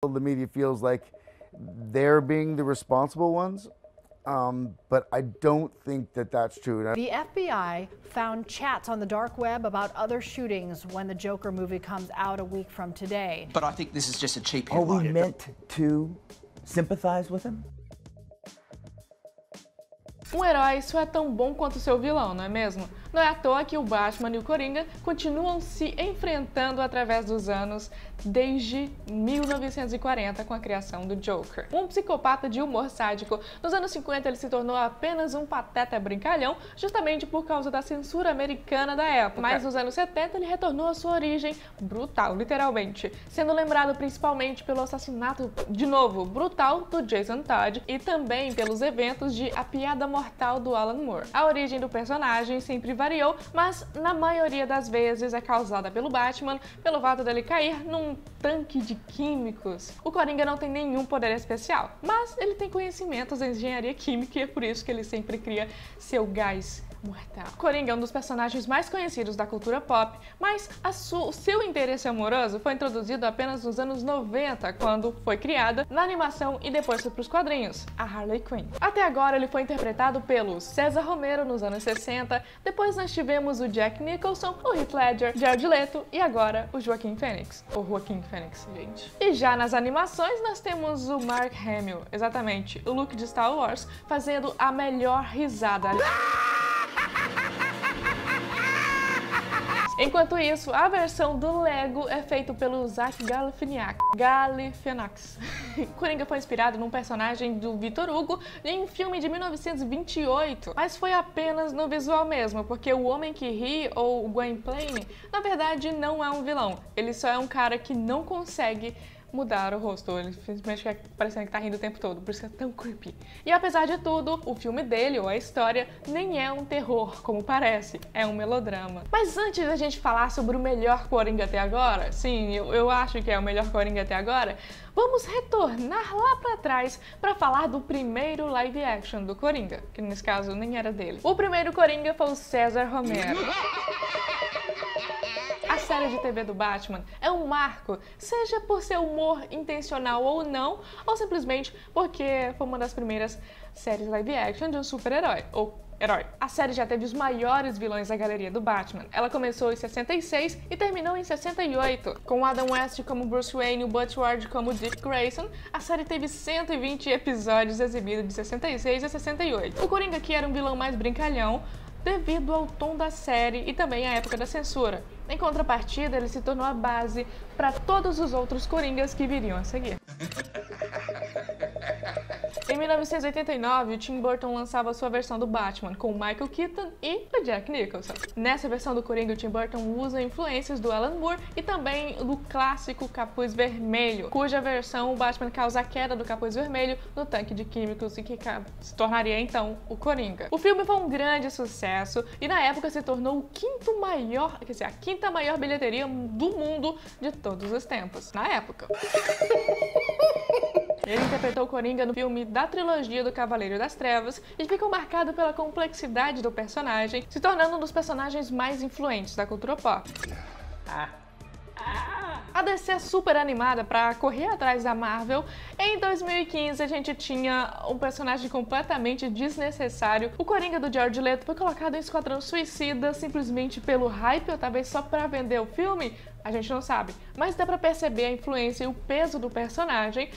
The media feels like they're being the responsible ones, but I don't think that that's true. The FBI found chats on the dark web about other shootings when the Joker movie comes out a week from today. But I think this is just a cheap Are we headline. meant to sympathize with him? Um herói só é tão bom quanto seu vilão, não é mesmo? Não é à toa que o Batman e o Coringa continuam se enfrentando através dos anos, desde 1940, com a criação do Joker. Um psicopata de humor sádico, nos anos 50 ele se tornou apenas um pateta brincalhão, justamente por causa da censura americana da época. Mas nos anos 70 ele retornou à sua origem brutal, literalmente, sendo lembrado principalmente pelo assassinato, de novo, brutal do Jason Todd e também pelos eventos de A Piada Mortal do Alan Moore. A origem do personagem sempre variou, mas na maioria das vezes é causada pelo Batman, pelo fato dele cair num tanque de químicos. O Coringa não tem nenhum poder especial, mas ele tem conhecimentos em engenharia química e é por isso que ele sempre cria seu gás mortal. Coringa é um dos personagens mais conhecidos da cultura pop, mas o seu interesse amoroso foi introduzido apenas nos anos 90, quando foi criada na animação e depois foi para os quadrinhos, a Harley Quinn. Até agora ele foi interpretado pelo César Romero nos anos 60, depois nós tivemos o Jack Nicholson, o Heath Ledger, Jared Leto e agora o Joaquin Phoenix. Ou Joaquin Phoenix, gente. E já nas animações nós temos o Mark Hamill, exatamente, o Luke de Star Wars, fazendo a melhor risada. Enquanto isso, a versão do Lego é feita pelo Zach Galifianakis. Coringa foi inspirado num personagem do Victor Hugo em um filme de 1928, mas foi apenas no visual mesmo, porque o Homem que Ri, ou Gwynplaine, na verdade não é um vilão, ele só é um cara que não consegue mudar o rosto, ele simplesmente fica parecendo que tá rindo o tempo todo, por isso é tão creepy. E apesar de tudo, o filme dele, ou a história, nem é um terror, como parece, é um melodrama. Mas antes da gente falar sobre o melhor Coringa até agora, sim, eu acho que é o melhor Coringa até agora, vamos retornar lá pra trás pra falar do primeiro live action do Coringa, que nesse caso nem era dele. O primeiro Coringa foi o César Romero. A série de TV do Batman é um marco, seja por seu humor intencional ou não, ou simplesmente porque foi uma das primeiras séries live action de um super-herói, ou herói. A série já teve os maiores vilões da galeria do Batman. Ela começou em 66 e terminou em 68. Com Adam West como Bruce Wayne e o Butch Ward como Dick Grayson, a série teve 120 episódios exibidos de 66 a 68. O Coringa aqui era um vilão mais brincalhão, devido ao tom da série e também à época da censura. Em contrapartida, ele se tornou a base para todos os outros Coringas que viriam a seguir. Em 1989, o Tim Burton lançava sua versão do Batman com o Michael Keaton e o Jack Nicholson. Nessa versão do Coringa, o Tim Burton usa influências do Alan Moore e também do clássico Capuz Vermelho, cuja versão o Batman causa a queda do Capuz Vermelho no tanque de químicos e que se tornaria então o Coringa. O filme foi um grande sucesso e na época se tornou o a quinta maior bilheteria do mundo de todos os tempos, na época. Ele interpretou o Coringa no filme da trilogia do Cavaleiro das Trevas e ficou marcado pela complexidade do personagem, se tornando um dos personagens mais influentes da cultura pop. A DC é super animada para correr atrás da Marvel. Em 2015 a gente tinha um personagem completamente desnecessário. O Coringa do Jared Leto foi colocado em Esquadrão Suicida simplesmente pelo hype ou talvez só para vender o filme? A gente não sabe, mas dá pra perceber a influência e o peso do personagem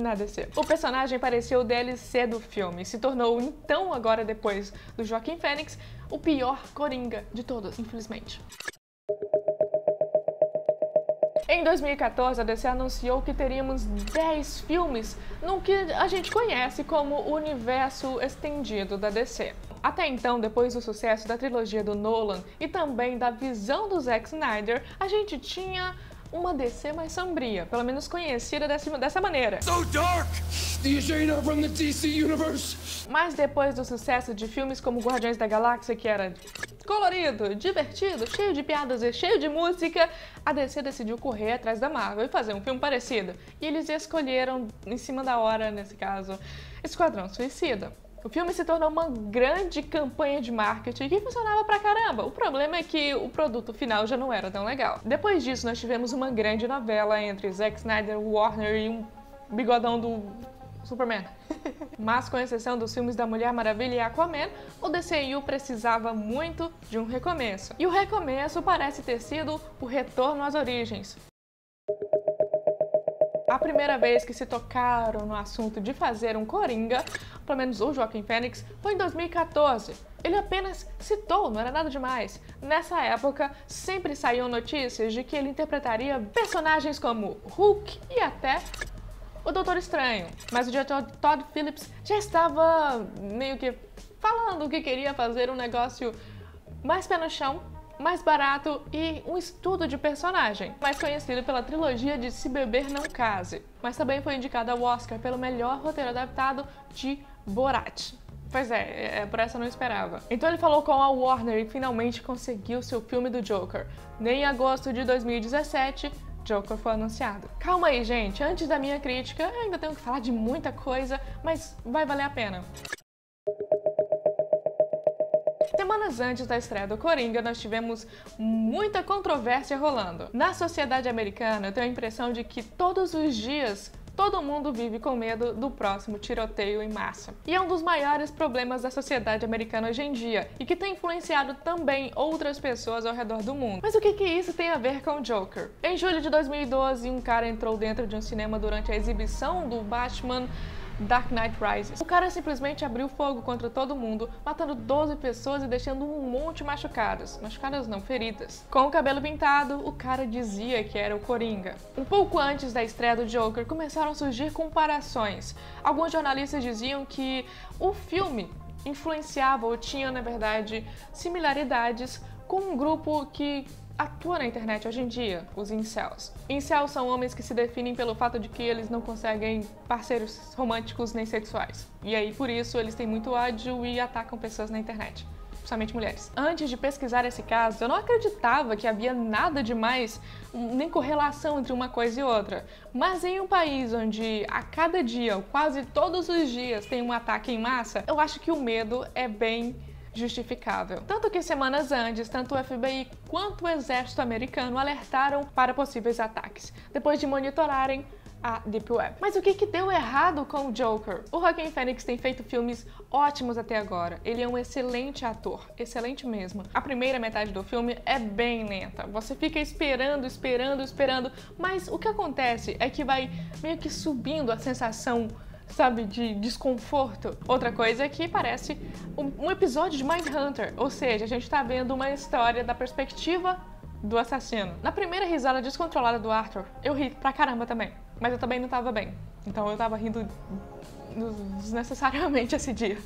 na DC. O personagem parecia o DLC do filme, se tornou então, agora depois do Joaquin Phoenix, o pior Coringa de todos, infelizmente. Em 2014, a DC anunciou que teríamos 10 filmes no que a gente conhece como o universo estendido da DC. Até então, depois do sucesso da trilogia do Nolan e também da visão do Zack Snyder, a gente tinha uma DC mais sombria, pelo menos conhecida dessa maneira. So dark! The Jaina from the DC Universe! Mas depois do sucesso de filmes como Guardiões da Galáxia, que era colorido, divertido, cheio de piadas e cheio de música, a DC decidiu correr atrás da Marvel e fazer um filme parecido. E eles escolheram, em cima da hora, nesse caso, Esquadrão Suicida. O filme se tornou uma grande campanha de marketing que funcionava pra caramba. O problema é que o produto final já não era tão legal. Depois disso, nós tivemos uma grande novela entre Zack Snyder, Warner e um bigodão do Superman. Mas com exceção dos filmes da Mulher Maravilha e Aquaman, o DCU precisava muito de um recomeço. E o recomeço parece ter sido o retorno às origens. A primeira vez que se tocaram no assunto de fazer um Coringa, pelo menos o Joaquin Phoenix, foi em 2014. Ele apenas citou, não era nada demais. Nessa época, sempre saíam notícias de que ele interpretaria personagens como Hulk e até o Doutor Estranho. Mas o diretor Todd Phillips já estava meio que falando que queria fazer um negócio mais pé no chão, mais barato e um estudo de personagem, mais conhecido pela trilogia de Se Beber Não Case, mas também foi indicado ao Oscar pelo melhor roteiro adaptado de Borat. Pois é, por essa eu não esperava. Então ele falou com a Warner e finalmente conseguiu seu filme do Joker. Em agosto de 2017, Joker foi anunciado. Calma aí, gente, antes da minha crítica, eu ainda tenho que falar de muita coisa, mas vai valer a pena. Semanas antes da estreia do Coringa, nós tivemos muita controvérsia rolando. Na sociedade americana, eu tenho a impressão de que todos os dias todo mundo vive com medo do próximo tiroteio em massa. E é um dos maiores problemas da sociedade americana hoje em dia, e que tem influenciado também outras pessoas ao redor do mundo. Mas o que isso tem a ver com o Joker? Em julho de 2012, um cara entrou dentro de um cinema durante a exibição do Batman Dark Knight Rises. O cara simplesmente abriu fogo contra todo mundo, matando 12 pessoas e deixando um monte machucadas. Machucadas não, feridas. Com o cabelo pintado, o cara dizia que era o Coringa. Um pouco antes da estreia do Joker, começaram a surgir comparações. Alguns jornalistas diziam que o filme influenciava ou tinha, na verdade, similaridades com um grupo que atua na internet hoje em dia, os incels. Incels são homens que se definem pelo fato de que eles não conseguem parceiros românticos nem sexuais. E aí, por isso, eles têm muito ódio e atacam pessoas na internet, principalmente mulheres. Antes de pesquisar esse caso, eu não acreditava que havia nada demais, nem correlação entre uma coisa e outra. Mas em um país onde a cada dia, ou quase todos os dias, tem um ataque em massa, eu acho que o medo é bem justificável. Tanto que semanas antes, tanto o FBI quanto o exército americano alertaram para possíveis ataques, depois de monitorarem a Deep Web. Mas o que deu errado com o Joker? O Joaquin Phoenix tem feito filmes ótimos até agora. Ele é um excelente ator, excelente mesmo. A primeira metade do filme é bem lenta. Você fica esperando, mas o que acontece é que vai meio que subindo a sensação, sabe, de desconforto. Outra coisa é que parece um episódio de Mindhunter, ou seja, a gente tá vendo uma história da perspectiva do assassino. Na primeira risada descontrolada do Arthur, eu ri pra caramba também, mas eu também não tava bem, então eu tava rindo desnecessariamente esse dia.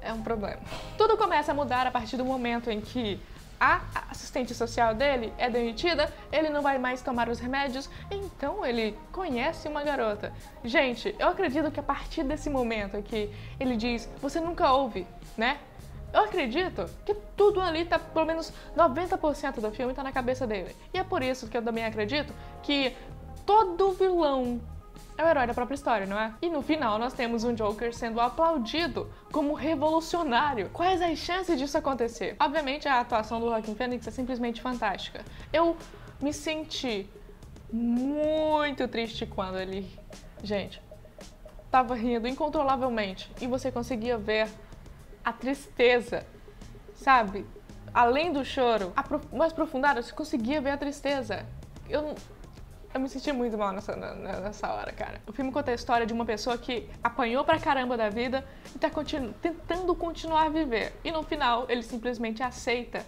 É um problema. Tudo começa a mudar a partir do momento em que a assistente social dele é demitida, ele não vai mais tomar os remédios, então ele conhece uma garota. Gente, eu acredito que a partir desse momento que ele diz, você nunca ouve, né? Eu acredito que tudo ali tá, pelo menos 90% do filme tá na cabeça dele. E é por isso que eu também acredito que todo vilão é o herói da própria história, não é? E no final nós temos um Joker sendo aplaudido como revolucionário. Quais as chances disso acontecer? Obviamente a atuação do Joaquin Phoenix é simplesmente fantástica. Eu me senti muito triste quando ele, gente, tava rindo incontrolavelmente e você conseguia ver a tristeza, sabe? Além do choro, mais aprofundado, você conseguia ver a tristeza. Eu me senti muito mal nessa hora, cara. O filme conta a história de uma pessoa que apanhou pra caramba da vida e tá tentando continuar a viver. E no final, ele simplesmente aceita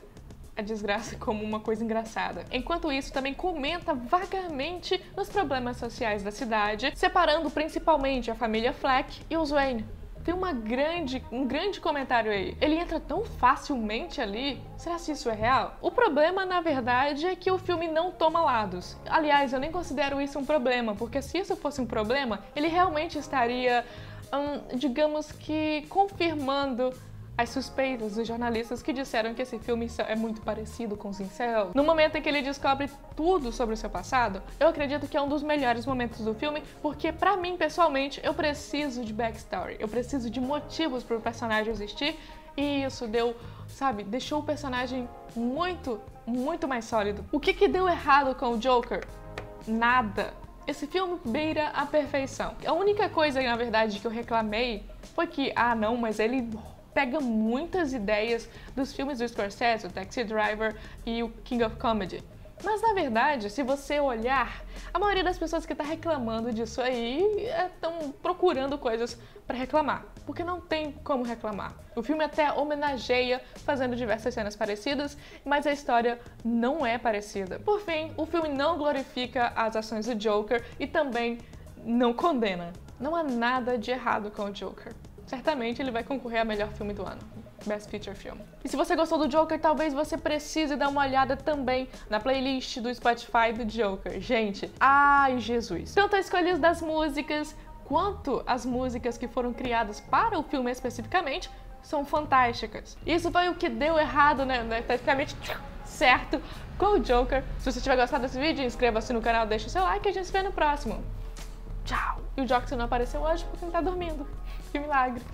a desgraça como uma coisa engraçada. Enquanto isso, também comenta vagamente nos problemas sociais da cidade, separando principalmente a família Fleck e os Wayne. Tem um grande comentário aí. Ele entra tão facilmente ali. Será que isso é real? O problema, na verdade, é que o filme não toma lados. Aliás, eu nem considero isso um problema, porque se isso fosse um problema, ele realmente estaria, digamos que, confirmando as suspeitas dos jornalistas que disseram que esse filme é muito parecido com os incel. No momento em que ele descobre tudo sobre o seu passado, eu acredito que é um dos melhores momentos do filme, porque pra mim, pessoalmente, eu preciso de backstory, eu preciso de motivos pro personagem existir, e isso deixou o personagem muito mais sólido. O que deu errado com o Joker? Nada. Esse filme beira a perfeição. A única coisa, na verdade, que eu reclamei foi que, mas ele pega muitas ideias dos filmes do Scorsese, o Taxi Driver e o King of Comedy. Mas, na verdade, se você olhar, a maioria das pessoas que está reclamando disso aí estão procurando coisas para reclamar, porque não tem como reclamar. O filme até homenageia, fazendo diversas cenas parecidas, mas a história não é parecida. Por fim, o filme não glorifica as ações do Joker e também não condena. Não há nada de errado com o Joker. Certamente ele vai concorrer a melhor filme do ano. Best Feature Film. E se você gostou do Joker, talvez você precise dar uma olhada também na playlist do Spotify do Joker. Gente, ai Jesus! Tanto a escolha das músicas, quanto as músicas que foram criadas para o filme especificamente, são fantásticas. Isso foi o que deu errado, né? Praticamente certo com o Joker. Se você tiver gostado desse vídeo, inscreva-se no canal, deixa o seu like e a gente se vê no próximo. Tchau! E o Joker não apareceu hoje porque ele tá dormindo. Que milagre!